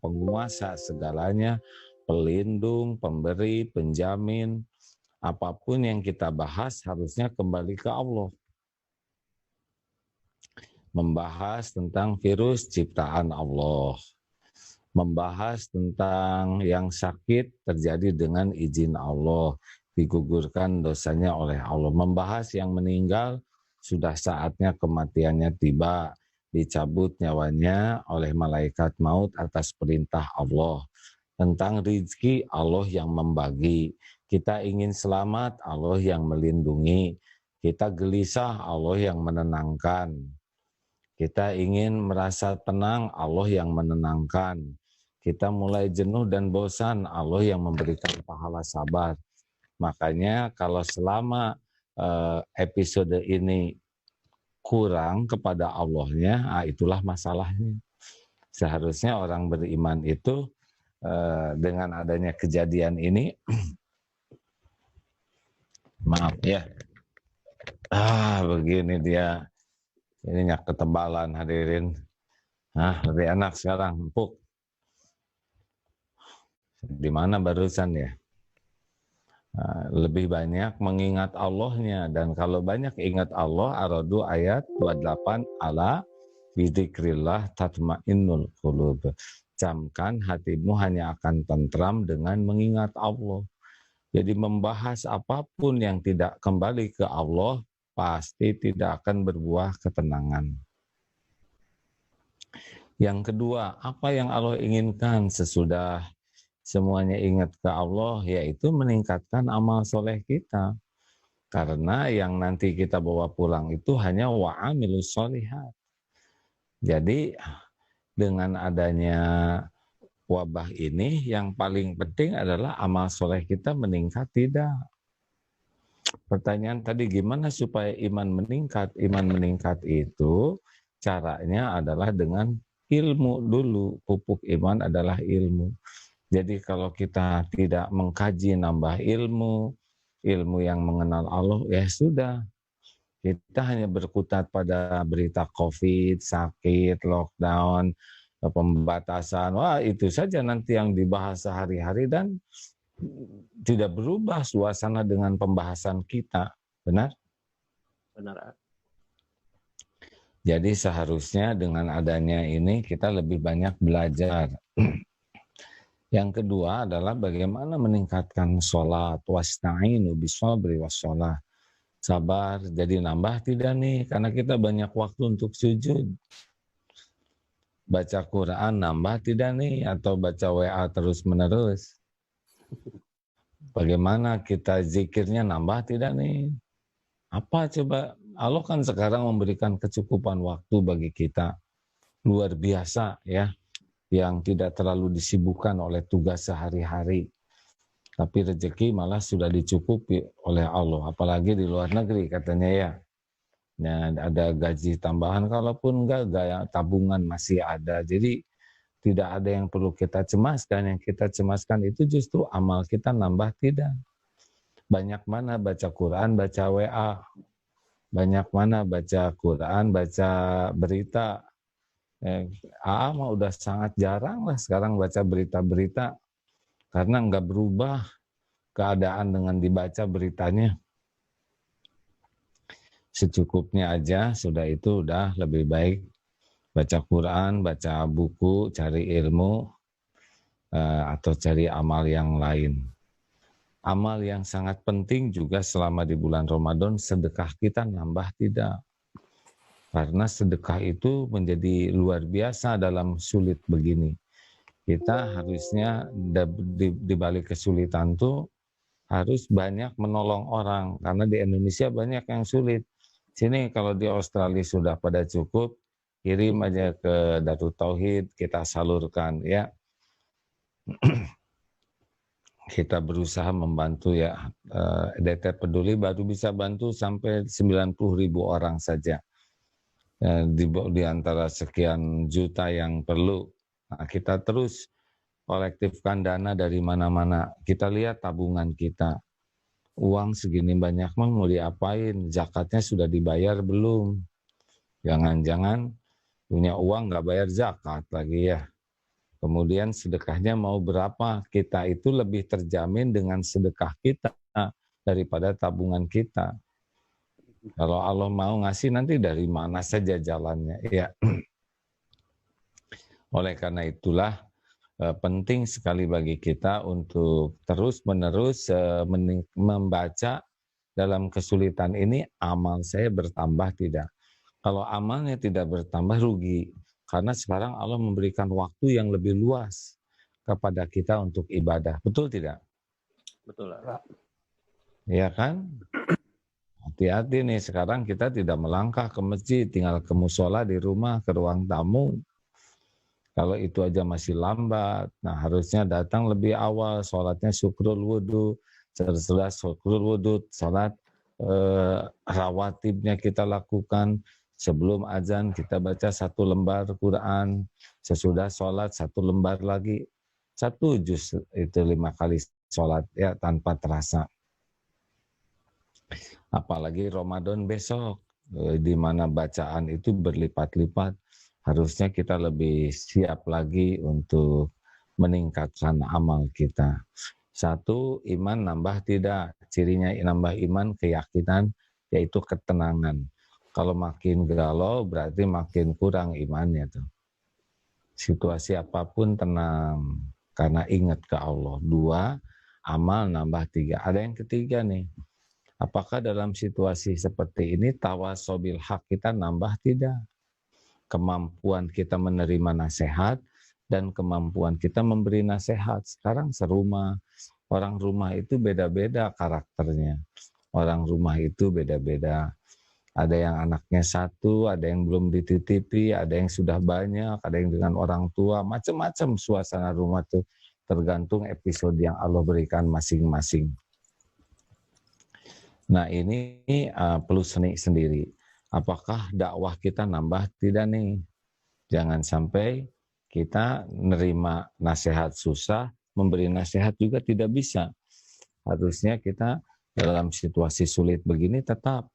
penguasa segalanya, pelindung, pemberi, penjamin. Apapun yang kita bahas harusnya kembali ke Allah. Membahas tentang virus ciptaan Allah. Membahas tentang yang sakit terjadi dengan izin Allah. Digugurkan dosanya oleh Allah. Membahas yang meninggal, sudah saatnya kematiannya tiba. Dicabut nyawanya oleh malaikat maut atas perintah Allah. Tentang rizki, Allah yang membagi. Kita ingin selamat, Allah yang melindungi. Kita gelisah, Allah yang menenangkan. Kita ingin merasa tenang, Allah yang menenangkan. Kita mulai jenuh dan bosan, Allah yang memberikan pahala sabar. Makanya kalau selama episode ini kurang kepada Allahnya, itulah masalahnya. Seharusnya orang beriman itu dengan adanya kejadian ini, maaf ya, begini dia, ini ketebalan hadirin, lebih enak sekarang, empuk. Di mana barusan ya? Lebih banyak mengingat Allahnya, dan kalau banyak ingat Allah, Ar-Ra'd ayat 28, ala bidzikrillah tatmainnul qulub. Camkan hatimu hanya akan tentram dengan mengingat Allah. Jadi membahas apapun yang tidak kembali ke Allah pasti tidak akan berbuah ketenangan. Yang kedua, apa yang Allah inginkan sesudah semuanya ingat ke Allah, yaitu meningkatkan amal soleh kita. Karena yang nanti kita bawa pulang itu hanya wa'amilus sholihat. Jadi dengan adanya wabah ini, yang paling penting adalah amal soleh kita meningkat tidak. Pertanyaan tadi, gimana supaya iman meningkat? Iman meningkat itu caranya adalah dengan ilmu dulu. Pupuk iman adalah ilmu. Jadi kalau kita tidak mengkaji nambah ilmu yang mengenal Allah, ya sudah. Kita hanya berkutat pada berita COVID, sakit, lockdown, pembatasan. Wah, itu saja nanti yang dibahas sehari-hari dan tidak berubah suasana dengan pembahasan kita. Benar? Benar. Jadi seharusnya dengan adanya ini kita lebih banyak belajar. Yang kedua adalah bagaimana meningkatkan sholat. Wasta'inu bishabri wassalah. Sabar, jadi nambah tidak nih? Karena kita banyak waktu untuk sujud. Baca Quran nambah tidak nih? Atau baca WA terus menerus? Bagaimana kita zikirnya nambah tidak nih? Apa coba? Allah kan sekarang memberikan kecukupan waktu bagi kita. Luar biasa ya. Yang tidak terlalu disibukkan oleh tugas sehari-hari. Tapi rezeki malah sudah dicukupi oleh Allah. Apalagi di luar negeri katanya ya. Nah, ada gaji tambahan, kalaupun enggak, gaya tabungan masih ada. Jadi tidak ada yang perlu kita cemaskan. Yang kita cemaskan itu justru amal kita nambah tidak. Banyak mana baca Quran, baca WA. Banyak mana baca Quran, baca berita. Mah udah sangat jarang lah sekarang baca berita-berita. Karena enggak berubah keadaan dengan dibaca beritanya. Secukupnya aja, sudah itu udah lebih baik. Baca Quran, baca buku, cari ilmu, atau cari amal yang lain. Amal yang sangat penting juga selama di bulan Ramadan, sedekah kita nambah tidak. Karena sedekah itu menjadi luar biasa dalam sulit begini. Kita harusnya di balik kesulitan tuh harus banyak menolong orang. Karena di Indonesia banyak yang sulit. Sini kalau di Australia sudah pada cukup, kirim aja ke Darut Tauhid, kita salurkan ya. Kita berusaha membantu ya. DT Peduli baru bisa bantu sampai 90.000 orang saja. Di antara sekian juta yang perlu. Nah, kita terus kolektifkan dana dari mana-mana. Kita lihat tabungan kita. Uang segini banyak mau diapain? Zakatnya sudah dibayar belum? Jangan-jangan punya uang nggak bayar zakat lagi ya. Kemudian sedekahnya mau berapa? Kita itu lebih terjamin dengan sedekah kita daripada tabungan kita. Kalau Allah mau ngasih nanti dari mana saja jalannya. Ya. Oleh karena itulah penting sekali bagi kita untuk terus-menerus membaca dalam kesulitan ini, amal saya bertambah tidak. Kalau amalnya tidak bertambah, rugi. Karena sekarang Allah memberikan waktu yang lebih luas kepada kita untuk ibadah. Betul tidak? Betul, Pak. Iya kan? Hati-hati nih, sekarang kita tidak melangkah ke masjid, tinggal ke musola di rumah, ke ruang tamu. Kalau itu aja masih lambat, nah harusnya datang lebih awal, sholatnya syukrul wudhu, setelah syukrul wudhu, sholat rawatibnya kita lakukan, sebelum azan kita baca 1 lembar Quran, sesudah sholat 1 lembar lagi, 1 juz itu 5 kali sholat ya tanpa terasa. Apalagi Ramadan besok, di mana bacaan itu berlipat-lipat. Harusnya kita lebih siap lagi untuk meningkatkan amal kita. 1, iman nambah tidak. Cirinya nambah iman, keyakinan, yaitu ketenangan. Kalau makin galau berarti makin kurang imannya tuh. Situasi apapun tenang, karena ingat ke Allah. 2, amal nambah 3. Ada yang ketiga nih. Apakah dalam situasi seperti ini tawasobil hak kita nambah tidak? Kemampuan kita menerima nasihat dan kemampuan kita memberi nasihat. Sekarang serumah, orang rumah itu beda-beda karakternya. Orang rumah itu beda-beda. Ada yang anaknya 1, ada yang belum dititipi, ada yang sudah banyak, ada yang dengan orang tua, macam-macam suasana rumah itu tergantung episode yang Allah berikan masing-masing. Nah ini perlu seni sendiri. Apakah dakwah kita nambah tidak nih? Jangan sampai kita nerima nasihat susah, memberi nasihat juga tidak bisa. Harusnya kita dalam situasi sulit begini tetap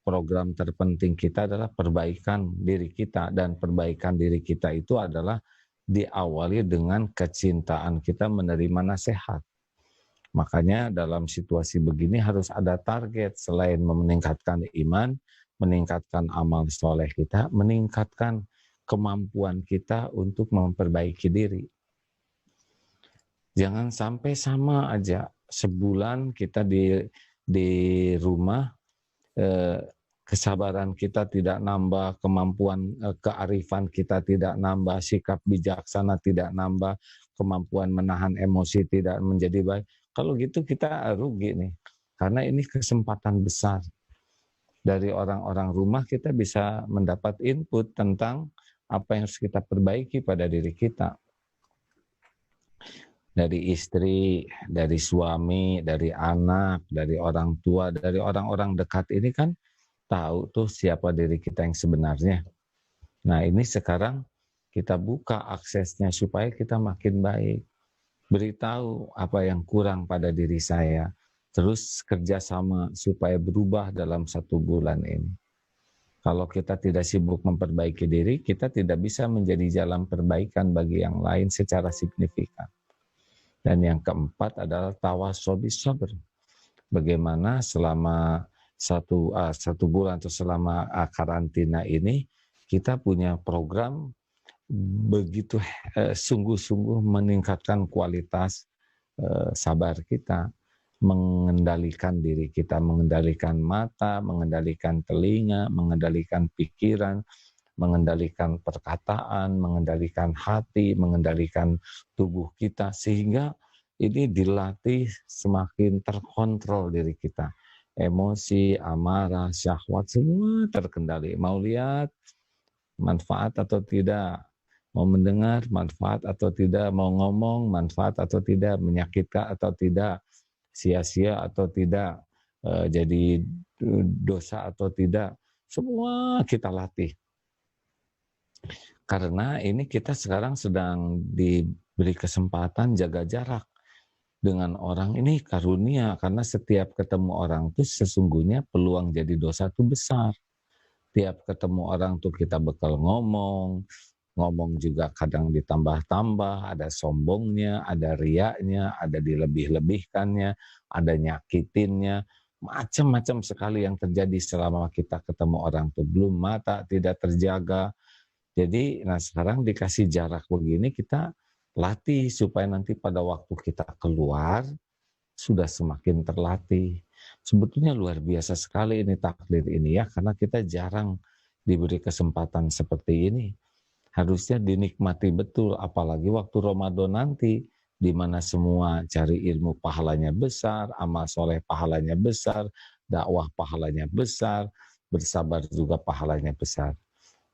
program terpenting kita adalah perbaikan diri kita. Dan perbaikan diri kita itu adalah diawali dengan kecintaan kita menerima nasihat. Makanya dalam situasi begini harus ada target selain meningkatkan iman, meningkatkan amal soleh kita, meningkatkan kemampuan kita untuk memperbaiki diri. Jangan sampai sama aja sebulan kita di rumah, kesabaran kita tidak nambah, kemampuan kearifan kita tidak nambah, sikap bijaksana tidak nambah, kemampuan menahan emosi tidak menjadi baik. Kalau gitu kita rugi nih, karena ini kesempatan besar. Dari orang-orang rumah kita bisa mendapat input tentang apa yang harus kita perbaiki pada diri kita. Dari istri, dari suami, dari anak, dari orang tua, dari orang-orang dekat ini kan tahu tuh siapa diri kita yang sebenarnya. Nah ini sekarang kita buka aksesnya supaya kita makin baik. Beritahu apa yang kurang pada diri saya. Terus kerjasama supaya berubah dalam 1 bulan ini. Kalau kita tidak sibuk memperbaiki diri, kita tidak bisa menjadi jalan perbaikan bagi yang lain secara signifikan. Dan yang keempat adalah tawasobis sabr. Bagaimana selama 1 bulan atau selama karantina ini kita punya program begitu sungguh-sungguh meningkatkan kualitas sabar kita, mengendalikan diri kita, mengendalikan mata, mengendalikan telinga, mengendalikan pikiran, mengendalikan perkataan, mengendalikan hati, mengendalikan tubuh kita, sehingga ini dilatih semakin terkontrol diri kita. Emosi, amarah, syahwat, semua terkendali. Mau lihat manfaat atau tidak, mau mendengar manfaat atau tidak, mau ngomong manfaat atau tidak, menyakitkan atau tidak, sia-sia atau tidak, jadi dosa atau tidak, semua kita latih. Karena ini kita sekarang sedang diberi kesempatan jaga jarak dengan orang, ini karunia, karena setiap ketemu orang itu sesungguhnya peluang jadi dosa itu besar. Tiap ketemu orang tuh kita bekal ngomong, ngomong juga kadang ditambah-tambah, ada sombongnya, ada riaknya, ada dilebih-lebihkannya, ada nyakitinnya, macam-macam sekali yang terjadi selama kita ketemu orang tuh. Belum mata tidak terjaga. Jadi, nah sekarang dikasih jarak begini kita latih supaya nanti pada waktu kita keluar sudah semakin terlatih. Sebetulnya luar biasa sekali ini takdir ini ya, karena kita jarang diberi kesempatan seperti ini. Harusnya dinikmati betul, apalagi waktu Ramadan nanti, di mana semua cari ilmu pahalanya besar, amal soleh pahalanya besar, dakwah pahalanya besar, bersabar juga pahalanya besar.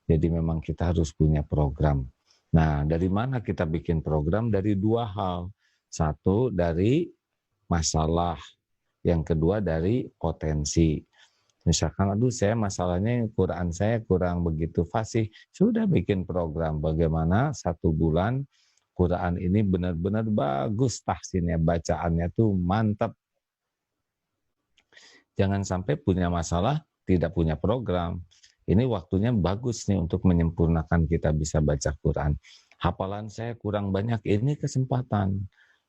Jadi memang kita harus punya program. Nah, dari mana kita bikin program? Dari dua hal. Satu, dari masalah. Yang kedua, dari potensi. Misalkan, aduh saya masalahnya Quran saya kurang begitu fasih. Sudah bikin program bagaimana 1 bulan Quran ini benar-benar bagus tahsinnya, bacaannya tuh mantap. Jangan sampai punya masalah, tidak punya program. Ini waktunya bagus nih untuk menyempurnakan kita bisa baca Quran. Hafalan saya kurang banyak, ini kesempatan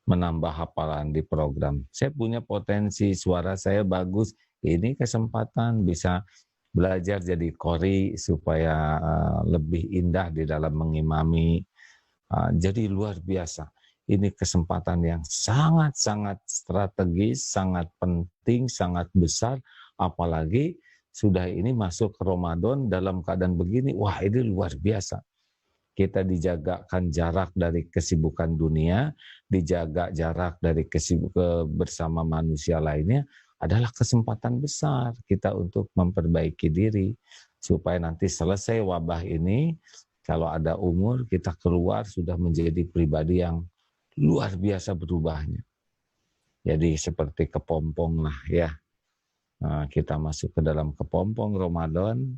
menambah hafalan di program. Saya punya potensi, suara saya bagus, ini kesempatan bisa belajar jadi qori supaya lebih indah di dalam mengimami. Jadi luar biasa. Ini kesempatan yang sangat-sangat strategis, sangat penting, sangat besar, apalagi sudah ini masuk ke Ramadan dalam keadaan begini, wah ini luar biasa. Kita dijagakan jarak dari kesibukan dunia, dijaga jarak dari kesibukan bersama manusia lainnya, adalah kesempatan besar kita untuk memperbaiki diri, supaya nanti selesai wabah ini, kalau ada umur kita keluar sudah menjadi pribadi yang luar biasa berubahnya. Jadi seperti kepompong lah ya. Nah, kita masuk ke dalam kepompong Ramadan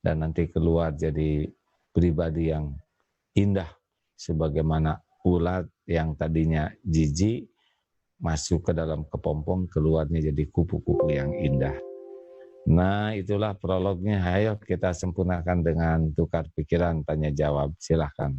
dan nanti keluar jadi pribadi yang indah, sebagaimana ulat yang tadinya jijik masuk ke dalam kepompong, keluarnya jadi kupu-kupu yang indah. Nah, itulah prolognya. Ayo kita sempurnakan dengan tukar pikiran, tanya jawab. Silahkan.